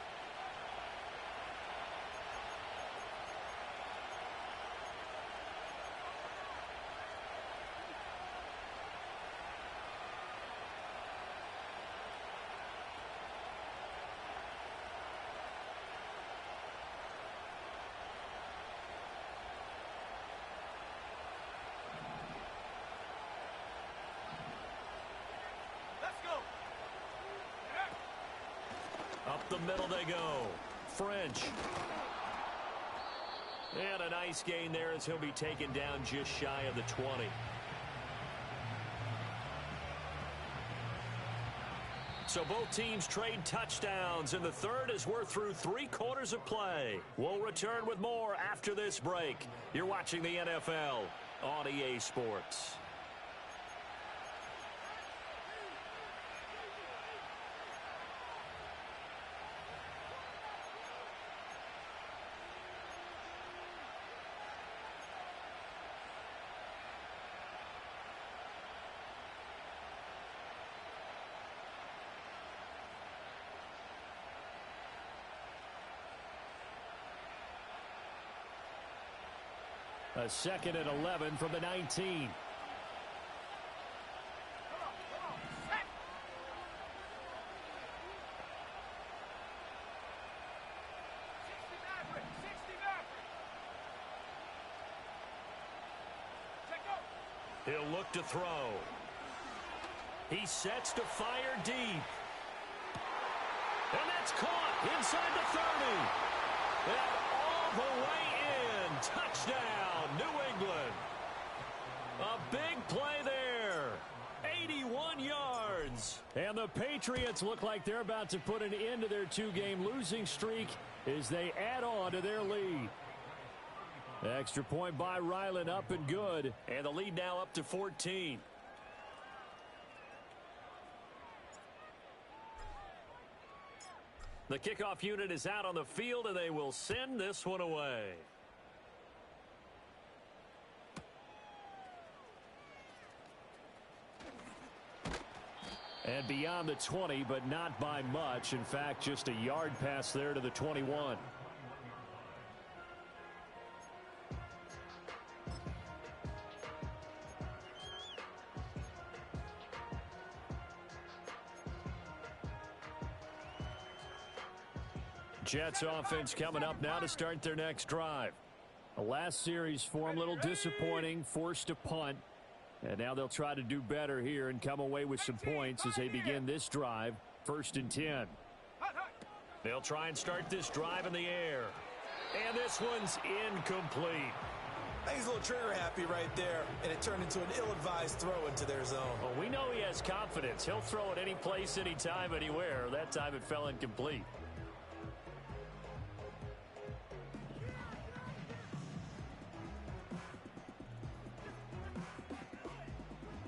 Speaker 1: Up the middle they go. French. And a nice gain there as he'll be taken down just shy of the 20. So both teams trade touchdowns in the third as we're through 3 quarters of play. We'll return with more after this break. You're watching the NFL on EA Sports. A 2nd and 11 from the 19. He'll look to throw. He sets to fire deep. And that's caught inside the 30. And all the way in. Touchdown, New England. A big play there. 81 yards. And the Patriots look like they're about to put an end to their 2-game losing streak as they add on to their lead. Extra point by Ryland, up and good. And the lead now up to 14. The kickoff unit is out on the field, and they will send this one away. And beyond the 20, but not by much. In fact, just a yard pass there to the 21. Jets offense coming up now to start their next drive. The last series for them, a little disappointing, forced to punt. And now they'll try to do better here and come away with some points as they begin this drive. 1st and 10. They'll try and start this drive in the air. And this one's incomplete.
Speaker 2: I think he's a little trigger happy right there, and it turned into an ill-advised throw into their zone.
Speaker 1: Well, we know he has confidence. He'll throw it any place, anytime, anywhere. That time it fell incomplete.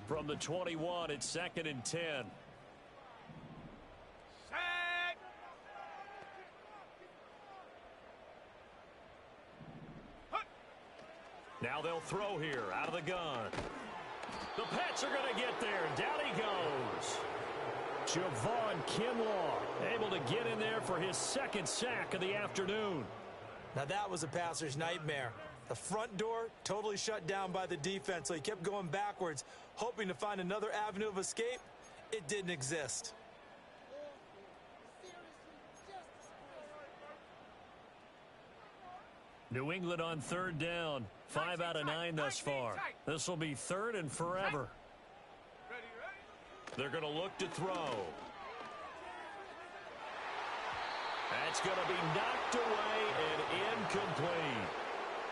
Speaker 1: From the 21, it's 2nd and 10. Now they'll throw here out of the gun. The Pats are going to get there. Down he goes. Javon Kinlaw able to get in there for his 2nd sack of the afternoon.
Speaker 2: Now that was a passer's nightmare. The front door totally shut down by the defense, so he kept going backwards, hoping to find another avenue of escape. It didn't exist.
Speaker 1: New England on third down. 5 out of 9 thus far. This will be third and forever. They're going to look to throw. That's going to be knocked away and incomplete.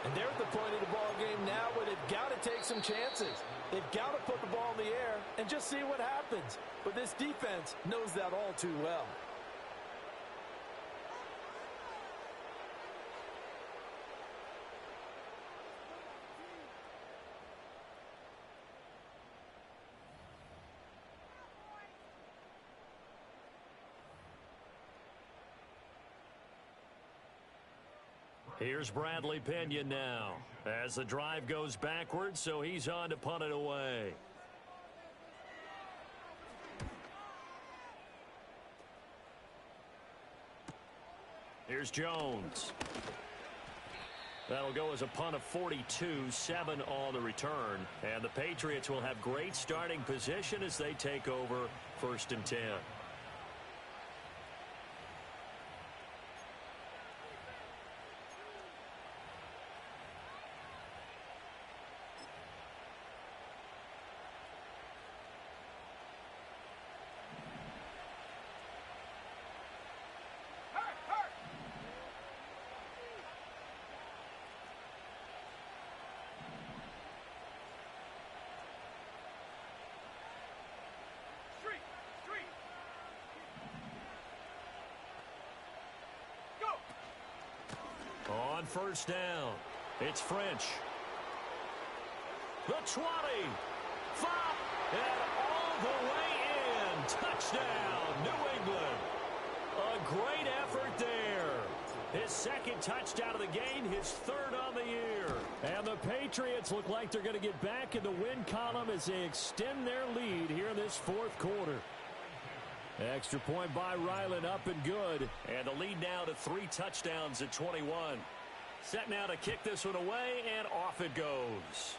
Speaker 4: And they're at the point of the ball game now where they've got to take some chances. They've got to put the ball in the air and just see what happens. But this defense knows that all too well.
Speaker 1: Here's Bradley Pinion now as the drive goes backwards, so he's on to punt it away. Here's Jones. That'll go as a punt of 42, 7 on the return. And the Patriots will have great starting position as they take over 1st and 10. On 1st down, it's French. The 20, 5, and all the way in. Touchdown, New England. A great effort there. His 2nd touchdown of the game, his 3rd on the year. And the Patriots look like they're going to get back in the win column as they extend their lead here in this 4th quarter. Extra point by Ryland, up and good. And the lead now to 3 touchdowns at 21. Set now to kick this one away, and off it goes.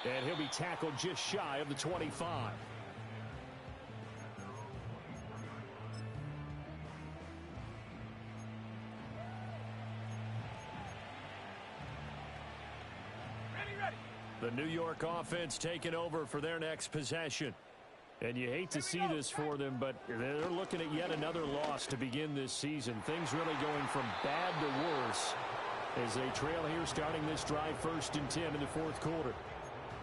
Speaker 1: And he'll be tackled just shy of the 25. The New York offense taking over for their next possession. And you hate to see this for them, but they're looking at yet another loss to begin this season. Things really going from bad to worse as they trail here starting this drive 1st and 10 in the 4th quarter.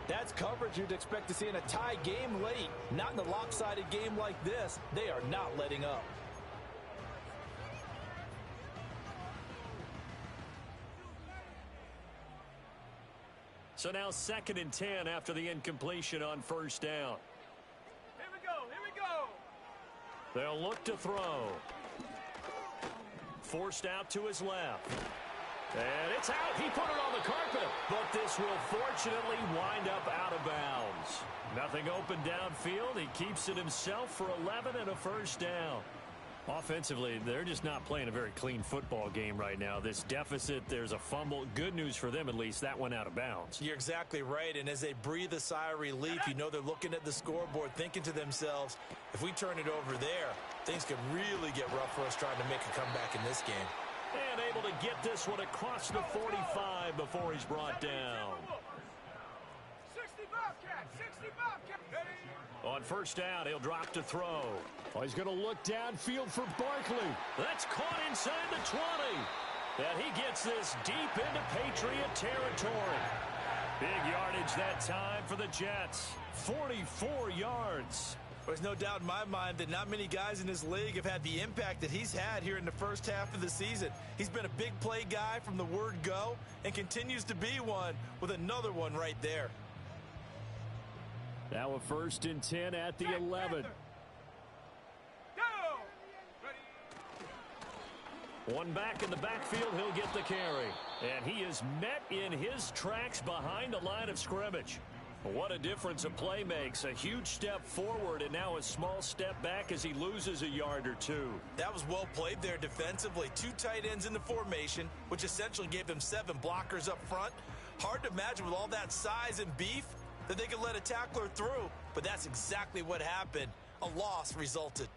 Speaker 4: That's coverage you'd expect to see in a tie game late. Not in a lopsided game like this. They are not letting up.
Speaker 1: So now 2nd and 10 after the incompletion on 1st down.
Speaker 3: Here we go.
Speaker 1: They'll look to throw. Forced out to his left. And it's out. He put it on the carpet. But this will fortunately wind up out of bounds. Nothing open downfield. He keeps it himself for 11 and a 1st down. Offensively, they're just not playing a very clean football game right now. This deficit, there's a fumble. Good news for them, at least. That went out of bounds.
Speaker 2: You're exactly right, and as they breathe a sigh of relief, you know they're looking at the scoreboard, thinking to themselves, if we turn it over there, things could really get rough for us trying to make a comeback in this game.
Speaker 1: And able to get this one across the 45 before he's brought down.
Speaker 3: 60 Bobcat, 60 Bobcat.
Speaker 1: On 1st down, he'll drop to throw. Oh, he's going to look downfield for Barkley. That's caught inside the 20. And he gets this deep into Patriot territory. Big yardage that time for the Jets. 44 yards.
Speaker 2: There's no doubt in my mind that not many guys in this league have had the impact that he's had here in the 1st half of the season. He's been a big play guy from the word go and continues to be one with another one right there.
Speaker 1: Now a 1st and 10 at the 11. One back in the backfield, he'll get the carry. And he is met in his tracks behind the line of scrimmage. What a difference a play makes. A huge step forward and now a small step back as he loses a yard or 2.
Speaker 2: That was well played there defensively. 2 tight ends in the formation, which essentially gave them 7 blockers up front. Hard to imagine with all that size and beef that they could let a tackler through, but that's exactly what happened. A loss resulted.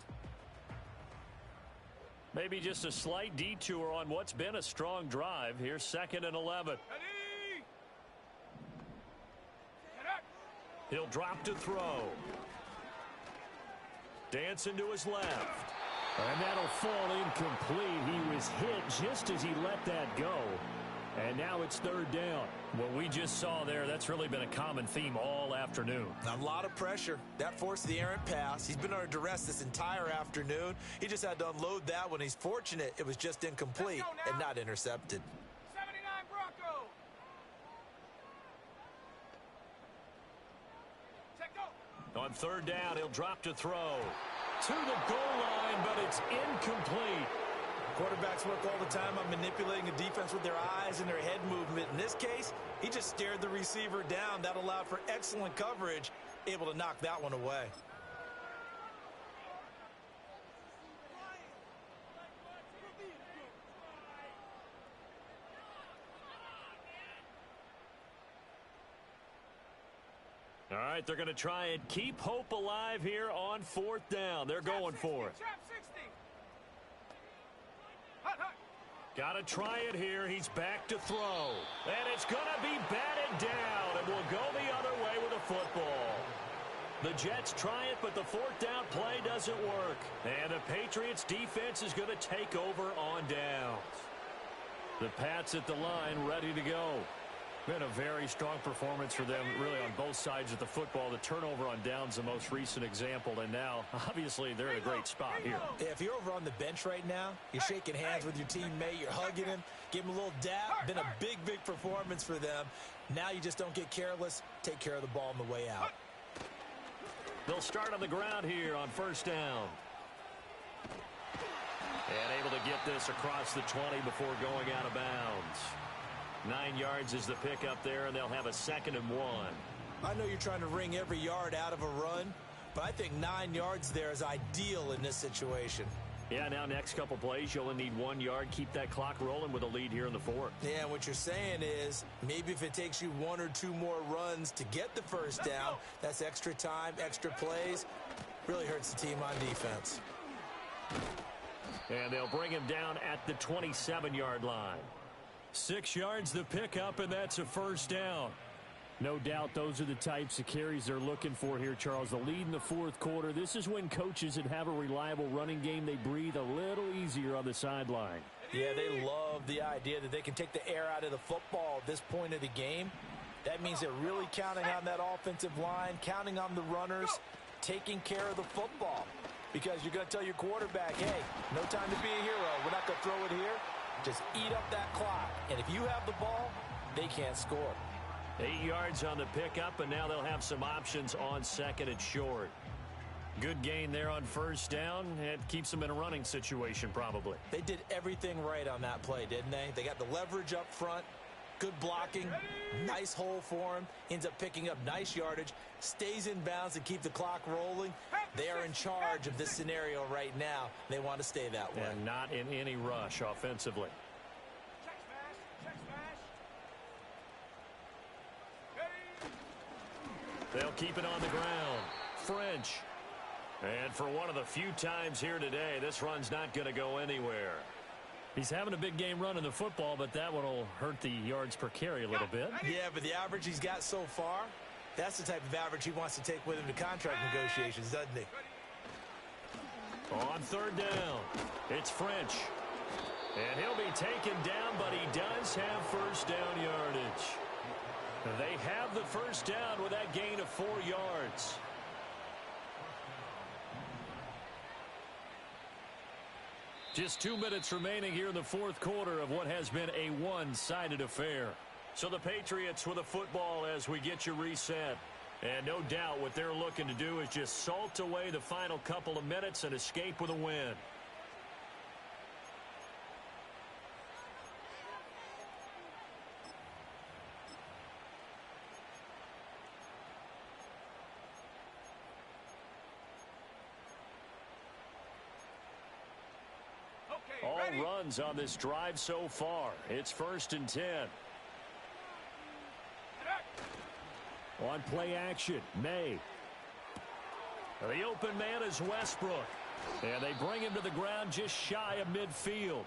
Speaker 1: Maybe just a slight detour on what's been a strong drive. Here's 2nd and 11.
Speaker 3: Ready?
Speaker 1: He'll drop to throw. Dancing to his left. And that'll fall incomplete. He was hit just as he let that go. And now it's 3rd down. What we just saw there, that's really been a common theme all afternoon.
Speaker 2: A lot of pressure. That forced the errant pass. He's been under duress this entire afternoon. He just had to unload that one. He's fortunate it was just incomplete and not intercepted.
Speaker 3: 79 Bronco. Check go.
Speaker 1: On 3rd down, he'll drop to throw. To the goal line, but it's incomplete.
Speaker 2: Quarterbacks work all the time on manipulating a defense with their eyes and their head movement. In this case, he just stared the receiver down. That allowed for excellent coverage, able to knock that one away.
Speaker 1: All right, they're going to try and keep hope alive here on 4th down. They're going for it.
Speaker 3: Trap 60. Hot, hot.
Speaker 1: Got to try it here. He's back to throw. And it's going to be batted down, and will go the other way with a football. The Jets try it, but the 4th down play doesn't work. And the Patriots defense is going to take over on downs. The Pats at the line ready to go. Been a very strong performance for them, really, on both sides of the football. The turnover on downs, the most recent example, and now, obviously, they're in a great spot here.
Speaker 2: Yeah, if you're over on the bench right now, you're shaking hands with your teammate, you're hugging him, give him a little dap. Been a big, big performance for them. Now you just don't get careless. Take care of the ball on the way out.
Speaker 1: They'll start on the ground here on 1st down. And able to get this across the 20 before going out of bounds. 9 yards is the pickup there, and they'll have a 2nd and 1.
Speaker 2: I know you're trying to wring every yard out of a run, but I think 9 yards there is ideal in this situation.
Speaker 1: Yeah, now next couple plays, you only need 1 yard. Keep that clock rolling with a lead here in the 4th.
Speaker 2: Yeah, and what you're saying is maybe if it takes you 1 or 2 more runs to get the 1st down, that's extra time, extra plays. Really hurts the team on defense.
Speaker 1: And they'll bring him down at the 27-yard line. 6 yards the pickup, and that's a 1st down. No doubt those are the types of carries they're looking for here, Charles. The lead in the 4th quarter. This is when coaches that have a reliable running game, they breathe a little easier on the sideline.
Speaker 2: Yeah, they love the idea that they can take the air out of the football at this point of the game. That means they're really counting on that offensive line, counting on the runners, taking care of the football. Because you're going to tell your quarterback, hey, no time to be a hero. We're not going to throw it here. Just eat up that clock. And if you have the ball, they can't score.
Speaker 1: 8 yards on the pickup, and now they'll have some options on 2nd and short. Good gain there on 1st down. It keeps them in a running situation, probably.
Speaker 2: They did everything right on that play, didn't they? They got the leverage up front, good blocking, nice hole for him, ends up picking up nice yardage, stays in bounds to keep the clock rolling. They are in charge of this scenario right now. They want to stay that way.
Speaker 1: And not in any rush offensively.
Speaker 3: Check smash. Check smash. Ready.
Speaker 1: They'll keep it on the ground. French. And for one of the few times here today, this run's not going to go anywhere. He's having a big game running the football, but that one will hurt the yards per carry a little bit.
Speaker 2: Yeah, but the average he's got so far, that's the type of average he wants to take with him to contract negotiations, doesn't he?
Speaker 1: On 3rd down, it's French. And he'll be taken down, but he does have 1st down yardage. They have the 1st down with that gain of 4 yards. Just 2 minutes remaining here in the 4th quarter of what has been a one-sided affair. So the Patriots with a football as we get you reset. And no doubt what they're looking to do is just salt away the final couple of minutes and escape with a win. All runs on this drive so far. It's 1st and 10. On play action, May. The open man is Westbrook. And they bring him to the ground just shy of midfield.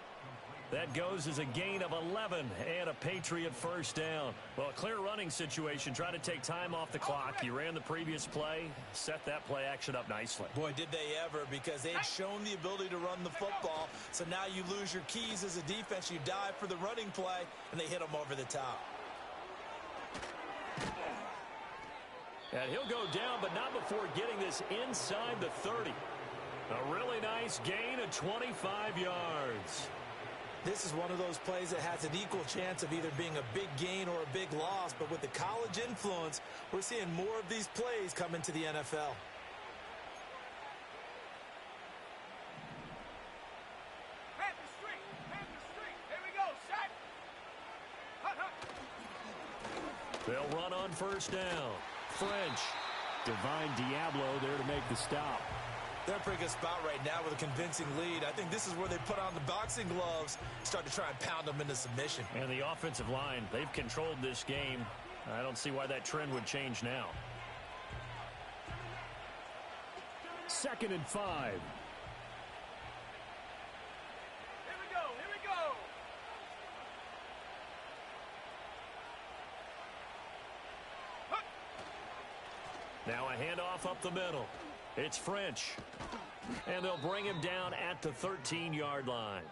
Speaker 1: That goes as a gain of 11 and a Patriot first down. Well, a clear running situation. Trying to take time off the clock. You ran the previous play, set that play action up nicely.
Speaker 2: Boy, did they ever, because they had shown the ability to run the football. So now you lose your keys as a defense. You dive for the running play, and they hit them over the top.
Speaker 1: And he'll go down, but not before getting this inside the 30. A really nice gain of 25 yards.
Speaker 2: This is one of those plays that has an equal chance of either being a big gain or a big loss, but with the college influence, we're seeing more of these plays come into the NFL.
Speaker 3: Panther Street! Panther Street! Here we go, set! Hut, hut.
Speaker 1: They'll run on first down. French. Divine Diablo there to make the stop.
Speaker 2: They're in a pretty good spot right now with a convincing lead. I think this is where they put on the boxing gloves, start to try and pound them into submission.
Speaker 1: And the offensive line, they've controlled this game. I don't see why that trend would change now. 2nd and 5.
Speaker 3: Here we go, here we go! Hut.
Speaker 1: Now a handoff up the middle. It's French. And they'll bring him down at the 13-yard line.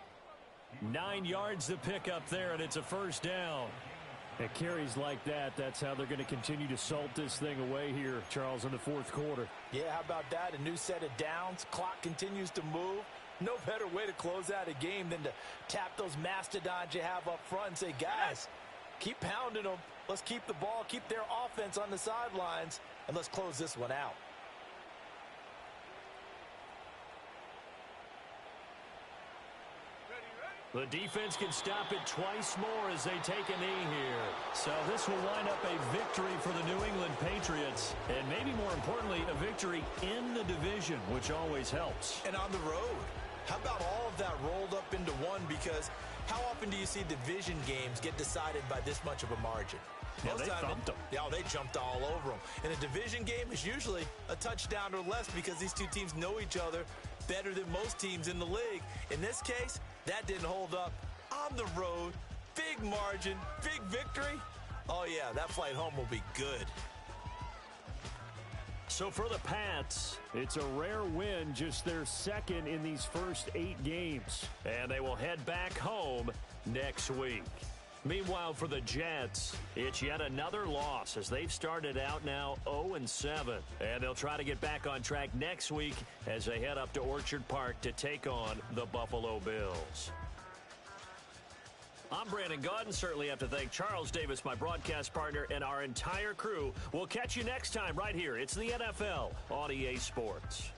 Speaker 1: 9 yards to pick up there, and it's a first down. At carries like that, that's how they're going to continue to salt this thing away here, Charles, in the fourth quarter.
Speaker 2: Yeah, how about that? A new set of downs. Clock continues to move. No better way to close out a game than to tap those mastodons you have up front and say, guys, keep pounding them. Let's keep the ball, keep their offense on the sidelines, and let's close this one out.
Speaker 1: The defense can stop it twice more as they take a knee here. So this will wind up a victory for the New England Patriots. And maybe more importantly, a victory in the division, which always helps.
Speaker 2: And on the road. How about all of that rolled up into one? Because how often do you see division games get decided by this much of a margin?
Speaker 1: Yeah, they thumped them.
Speaker 2: Yeah, they jumped all over them. And a division game is usually a touchdown or less because these two teams know each other better than most teams in the league. In this case, that didn't hold up. On the road, big margin, big victory. Oh, yeah, that flight home will be good.
Speaker 1: So for the Pats, it's a rare win, just their second in these first 8 games. And they will head back home next week. Meanwhile, for the Jets, it's yet another loss as they've started out now 0-7. And they'll try to get back on track next week as they head up to Orchard Park to take on the Buffalo Bills. I'm Brandon Gaudin. Certainly have to thank Charles Davis, my broadcast partner, and our entire crew. We'll catch you next time right here. It's the NFL on EA Sports.